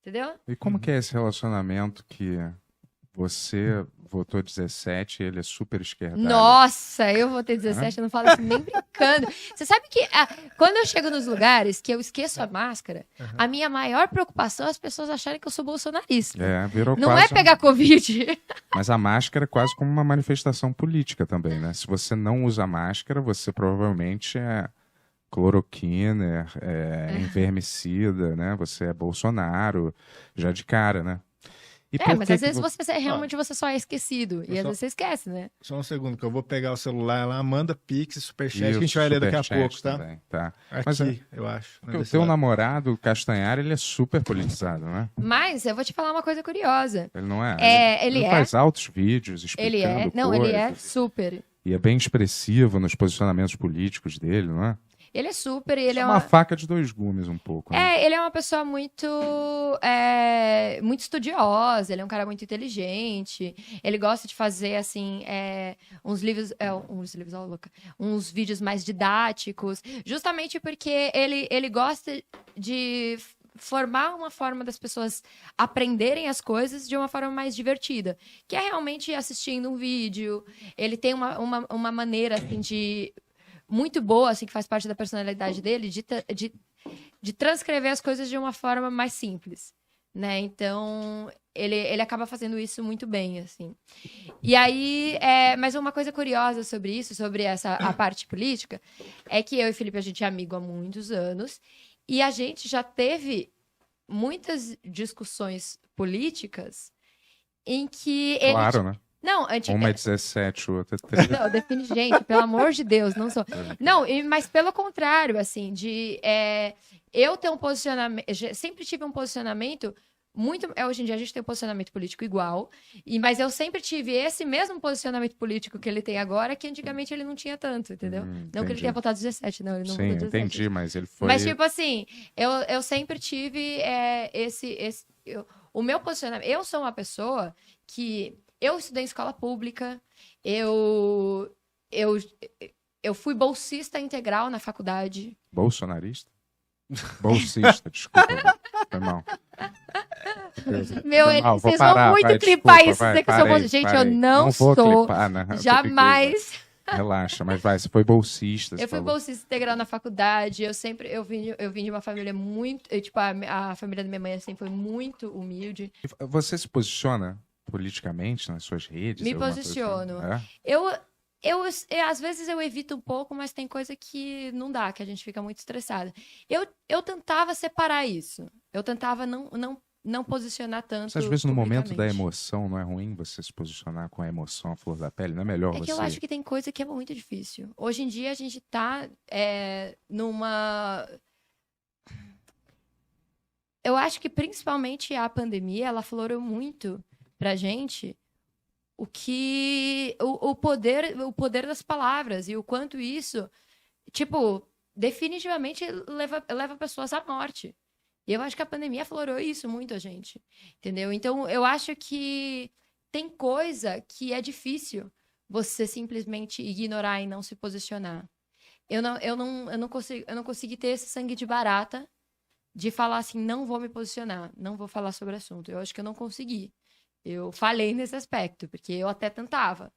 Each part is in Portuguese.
entendeu? E como que é esse relacionamento que você votou 17 e ele é super esquerdalho? Nossa, eu vou ter 17, eu não falo isso nem brincando. Você sabe que quando eu chego nos lugares que eu esqueço a máscara, a minha maior preocupação é as pessoas acharem que eu sou bolsonarista. Virou Não quase é pegar Covid. Mas a máscara é quase como uma manifestação política também, né? Se você não usa máscara, você provavelmente é cloroquina, é invermicida, né? Você é Bolsonaro, já de cara, né? E por Mas que às que vezes você só é esquecido. E às vezes você esquece, né? Só um segundo, que eu vou pegar o celular lá, manda Pix e Superchat, que a Isso, gente vai ler daqui a superchat pouco, tá? também, tá? Aqui, Mas eu acho. porque o teu namorado, o Castanhari, ele é super politizado, né? Mas eu vou te falar uma coisa curiosa. Ele não é? Ele faz altos vídeos explicando Ele é. Não, ele é super. E é bem expressivo nos posicionamentos políticos dele, não é? Ele é super e ele é uma faca de dois gumes um pouco, né? Ele é uma pessoa muito estudiosa, ele é um cara muito inteligente, ele gosta de fazer, assim, uns vídeos mais didáticos, justamente porque ele gosta de formar uma forma das pessoas aprenderem as coisas de uma forma mais divertida, que é realmente assistindo um vídeo. Ele tem uma maneira, assim, muito boa, assim, que faz parte da personalidade dele, de transcrever as coisas de uma forma mais simples, né? Então, ele acaba fazendo isso muito bem, assim. E aí, mas uma coisa curiosa sobre isso, sobre a parte política, é que eu e Felipe, a gente é amigo há muitos anos, e a gente já teve muitas discussões políticas em que ele... Claro, né? Não, uma é 17, o outro é 13. Não, define, gente, pelo amor de Deus, não sou. Não, mas pelo contrário, assim, eu ter um posicionamento, sempre tive um posicionamento muito. Hoje em dia a gente tem um posicionamento político igual, mas eu sempre tive esse mesmo posicionamento político que ele tem agora, que antigamente ele não tinha tanto, entendeu? Não que ele tenha votado 17, não, ele não votou 17. Entendi, mas ele foi. Mas, tipo assim, eu sempre tive o meu posicionamento. Eu sou uma pessoa que. Eu estudei em escola pública, eu fui bolsista integral na faculdade. Bolsonarista? Bolsista, desculpa. Foi mal. Vocês vão muito clipar isso. Gente, eu não vou sou. Clipar, né? Jamais. Relaxa, mas você foi bolsista. Eu fui bolsista integral na faculdade. Eu vim de uma família muito. Tipo, a família da minha mãe assim, foi muito humilde. Você se posiciona politicamente nas suas redes? Me posiciono. Eu, às vezes eu evito um pouco, mas tem coisa que não dá, que a gente fica muito estressada. Eu tentava separar isso. Eu tentava não posicionar tanto. Mas às vezes no momento da emoção não é ruim você se posicionar com a emoção à flor da pele? Não é melhor você... É que eu acho que tem coisa que é muito difícil. Hoje em dia a gente tá numa... Eu acho que principalmente a pandemia, ela aflorou muito pra gente o poder das palavras e o quanto isso, tipo, definitivamente leva pessoas à morte. E eu acho que a pandemia aflorou isso muito a gente, entendeu? Então, eu acho que tem coisa que é difícil você simplesmente ignorar e não se posicionar. Eu não consegui ter esse sangue de barata de falar assim, não vou me posicionar, não vou falar sobre o assunto. Eu acho que eu não consegui. Eu falhei nesse aspecto, porque eu até tentava.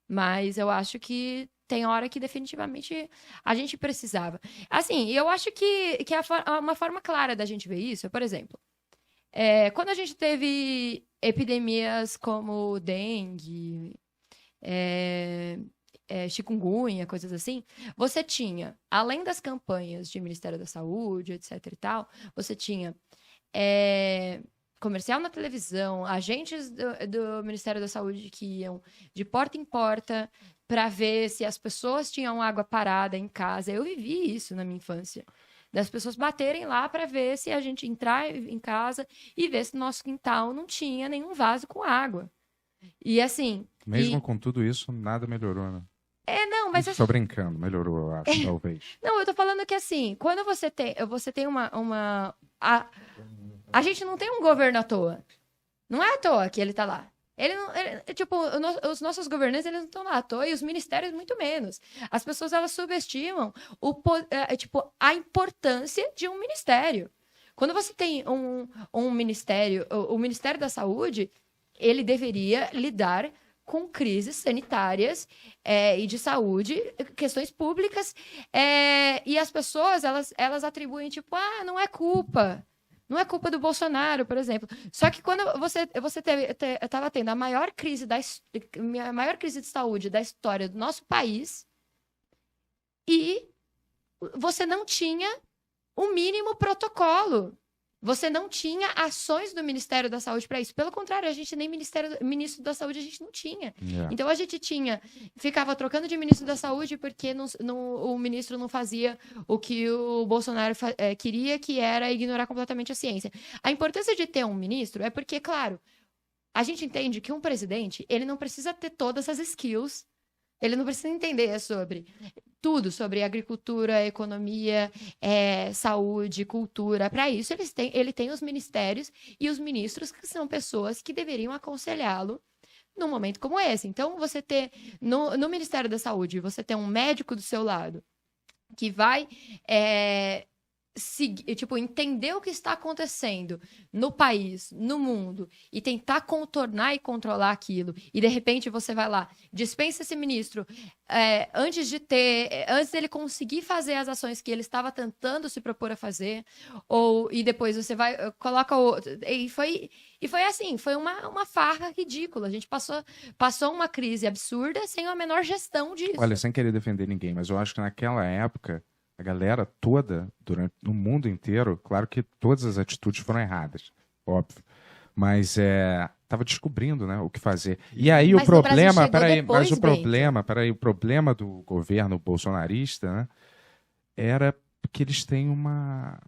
Mas eu acho que tem hora que definitivamente a gente precisava. Assim, eu acho que uma forma clara da gente ver isso, por exemplo, quando a gente teve epidemias como dengue, chikungunya, coisas assim, você tinha, além das campanhas de Ministério da Saúde, etc e tal, você tinha comercial na televisão, agentes do Ministério da Saúde que iam de porta em porta para ver se as pessoas tinham água parada em casa. Eu vivi isso na minha infância. Das pessoas baterem lá para ver se a gente entrar em casa e ver se no nosso quintal não tinha nenhum vaso com água. E assim... Mesmo com tudo isso, nada melhorou, né? Não, mas... Estou brincando, melhorou, eu acho, talvez. Não, eu tô falando que assim, quando você tem uma... A gente não tem um governo à toa. Não é à toa que ele tá lá. Tipo, os nossos governantes, eles não estão lá à toa, e os ministérios muito menos. As pessoas, elas subestimam a importância de um ministério. Quando você tem um ministério, o Ministério da Saúde, ele deveria lidar com crises sanitárias e de saúde, questões públicas, e as pessoas, elas atribuem, tipo, não é culpa. Não é culpa do Bolsonaro, por exemplo. Só que quando você estava tendo a maior crise de saúde da história do nosso país, e você não tinha o mínimo protocolo. Você não tinha ações do Ministério da Saúde para isso. Pelo contrário, a gente nem ministro da Saúde a gente não tinha. Yeah. Então a gente ficava trocando de ministro da Saúde porque o ministro não fazia o que o Bolsonaro queria, que era ignorar completamente a ciência. A importância de ter um ministro é porque, claro, a gente entende que um presidente, ele não precisa ter todas as skills, ele não precisa entender sobre tudo, sobre agricultura, economia, saúde, cultura. Para isso, ele tem os ministérios e os ministros, que são pessoas que deveriam aconselhá-lo num momento como esse. Então, você ter, no Ministério da Saúde, você ter um médico do seu lado que vai entender o que está acontecendo no país, no mundo, e tentar contornar e controlar aquilo, e de repente você vai lá, dispensa esse ministro, antes dele conseguir fazer as ações que ele estava tentando se propor a fazer, e depois você vai, coloca outro, e foi assim, foi uma farra ridícula, a gente passou uma crise absurda sem a menor gestão disso. Olha, sem querer defender ninguém, mas eu acho que naquela época a galera toda, no mundo inteiro, claro que todas as atitudes foram erradas, óbvio, mas estava descobrindo, né, o que fazer. E aí mas o problema, o problema do governo bolsonarista, né, era que eles têm uma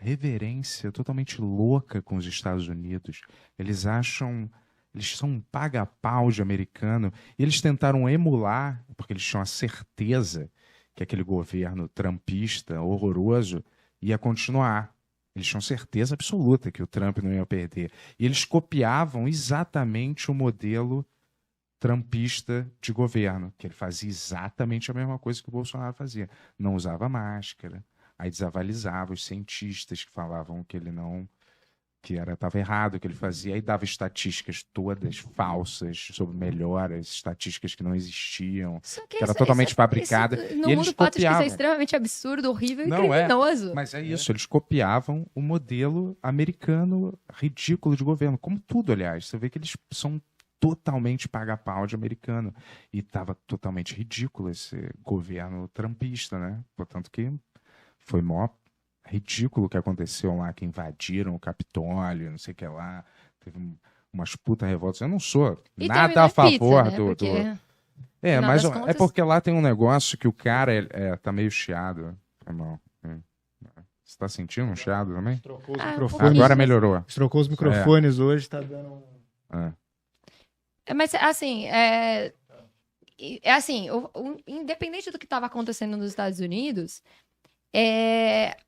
reverência totalmente louca com os Estados Unidos. Eles são um paga-pau de americano, e eles tentaram emular, porque eles tinham a certeza que aquele governo trumpista, horroroso, ia continuar. Eles tinham certeza absoluta que o Trump não ia perder. E eles copiavam exatamente o modelo trumpista de governo, que ele fazia exatamente a mesma coisa que o Bolsonaro fazia. Não usava máscara, aí desavalizava os cientistas que falavam que ele não... que estava errado o que ele fazia, aí dava estatísticas todas falsas sobre melhoras, estatísticas que não existiam, que era totalmente fabricada. No mundo pode ser extremamente absurdo, horrível e criminoso. Mas é isso, eles copiavam o modelo americano ridículo de governo, como tudo, aliás. Você vê que eles são totalmente paga-pau de americano. E estava totalmente ridículo esse governo trumpista, né? Portanto que foi mó ridículo o que aconteceu lá, que invadiram o Capitólio, não sei o que lá, teve umas puta revoltas. Eu não sou nada a favor pizza, né? Porque... mas contas... é porque lá tem um negócio que o cara tá meio chiado. Irmão. Você tá sentindo um chiado também? Trocou os microfones. Agora melhorou. Trocou os microfones hoje, tá dando Mas, assim, independente do que estava acontecendo nos Estados Unidos,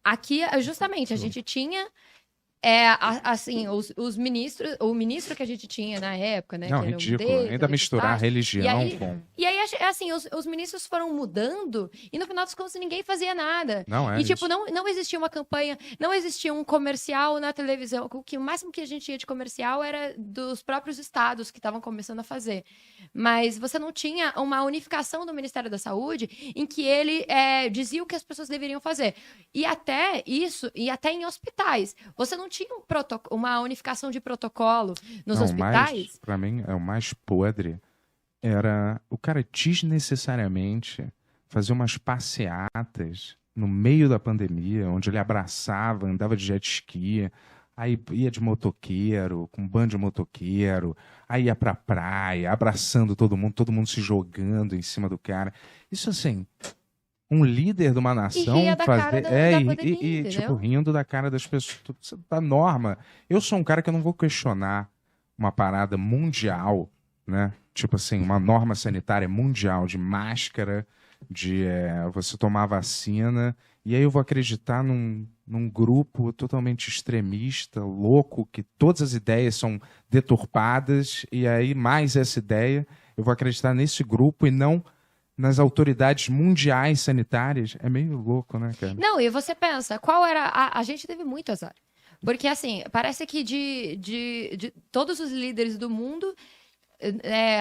aqui, justamente, a gente tinha, os ministros, o ministro que a gente tinha na época, né? Não, que ridículo. era Ainda misturar religião com... E aí, assim, os ministros foram mudando e no final das contas ninguém fazia nada. Não é E, tipo, isso. não existia uma campanha, não existia um comercial na televisão. O máximo que a gente tinha de comercial era dos próprios estados que estavam começando a fazer. Mas você não tinha uma unificação do Ministério da Saúde em que ele dizia o que as pessoas deveriam fazer. E até em hospitais. Você não tinha uma unificação de protocolo nos hospitais. Para mim, o mais podre era o cara desnecessariamente fazer umas passeatas no meio da pandemia, onde ele abraçava, andava de jet ski, aí ia de motoqueiro, com um bando de motoqueiro, aí ia pra praia, abraçando todo mundo se jogando em cima do cara. Isso assim... Um líder de uma nação fazer. Tipo, rindo da cara das pessoas. Da norma. Eu sou um cara que eu não vou questionar uma parada mundial, né? Tipo assim, uma norma sanitária mundial de máscara, de você tomar vacina. E aí eu vou acreditar num grupo totalmente extremista, louco, que todas as ideias são deturpadas. E aí, mais essa ideia, eu vou acreditar nesse grupo e não nas autoridades mundiais sanitárias. É meio louco, né, cara? Não, e você pensa, qual era. A gente teve muito azar. Porque, assim, parece que de todos os líderes do mundo,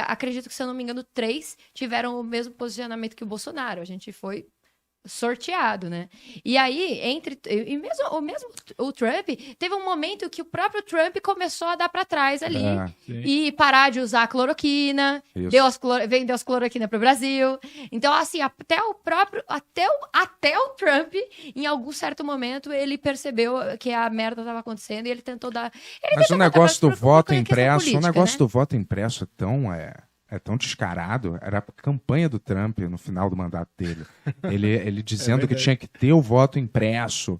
acredito que, se eu não me engano, 3 tiveram o mesmo posicionamento que o Bolsonaro. A gente foi sorteado, né? E aí, mesmo o Trump, teve um momento que o próprio Trump começou a dar pra trás ali Sim. e parar de usar a cloroquina, Isso. vendeu as cloroquina pro Brasil. Então, assim, até o Trump, em algum certo momento, ele percebeu que a merda tava acontecendo e ele tentou dar. Mas o negócio do voto questão impresso, política, o negócio né? do voto impresso é tão descarado. Era a campanha do Trump no final do mandato dele. Ele dizendo que verdade. tinha que ter o voto impresso,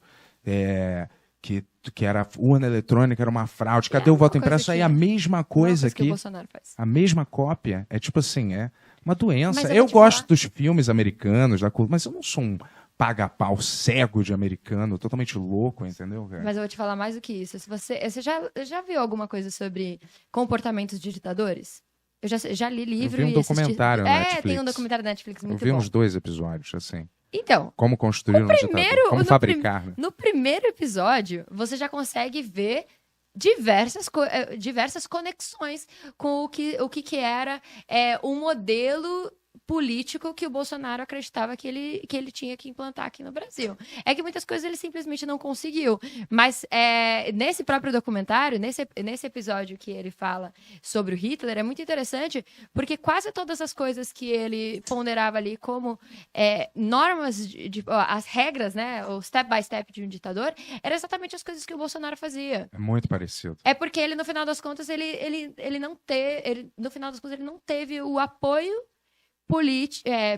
que era urna eletrônica, era uma fraude. Cadê É o voto uma coisa impresso? Aí que- a mesma coisa que o aqui, Bolsonaro faz. a mesma cópia. É tipo assim, é uma doença. Mas eu Eu vou te gosto falar- dos filmes americanos, mas eu não sou um paga-pau cego de americano, totalmente louco, entendeu, cara? Mas eu vou te falar mais do que isso. Se você já viu alguma coisa sobre comportamentos de ditadores? Eu já li livro vi um e assisti... documentário na Netflix. tem um documentário da Netflix Eu muito vi bom. uns 2 episódios, assim. Então, Como construir um ditador. Como no fabricar, né? no primeiro episódio, você já consegue ver diversas conexões com o que era o modelo político que o Bolsonaro acreditava que ele tinha que implantar aqui no Brasil. É que muitas coisas ele simplesmente não conseguiu. Mas nesse próprio documentário, nesse episódio que ele fala sobre o Hitler, é muito interessante, porque quase todas as coisas que ele ponderava ali como normas, as regras, né, o step by step de um ditador, eram exatamente as coisas que o Bolsonaro fazia. É muito parecido. É porque ele, no final das contas, no final das contas, ele não teve o apoio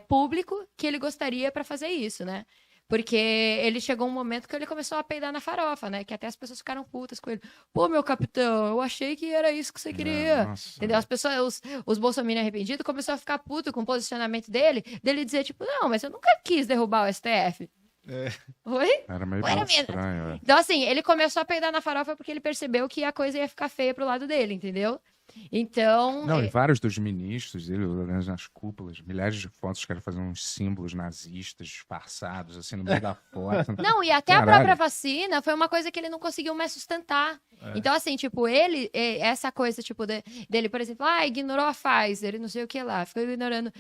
público que ele gostaria para fazer isso, né? Porque ele chegou um momento que ele começou a peidar na farofa, né? Que até as pessoas ficaram putas com ele. Pô, meu capitão, eu achei que era isso que você queria. Nossa. Entendeu? As pessoas, os bolsominions arrependidos começaram a ficar puto com o posicionamento dele dizer, tipo, não, mas eu nunca quis derrubar o STF. Oi? Era meio Era mesmo. estranho. Então, assim, ele começou a peidar na farofa porque ele percebeu que a coisa ia ficar feia pro lado dele, entendeu? Então. Não, e vários dos ministros dele, nas cúpulas, milhares de fotos, os caras fazendo uns símbolos nazistas disfarçados, assim, no meio da foto. Não, e até a Caralho. própria vacina foi uma coisa que ele não conseguiu mais sustentar. Então, assim, tipo, essa coisa, tipo, dele, por exemplo, ignorou a Pfizer e não sei o que lá, ficou ignorando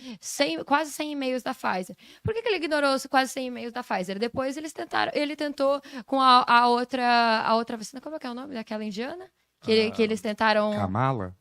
quase 100 e-mails da Pfizer. Por que ele ignorou quase 100 e-mails da Pfizer? Depois ele tentou com a outra vacina, como é que é o nome daquela indiana? Que eles tentaram... Kamala?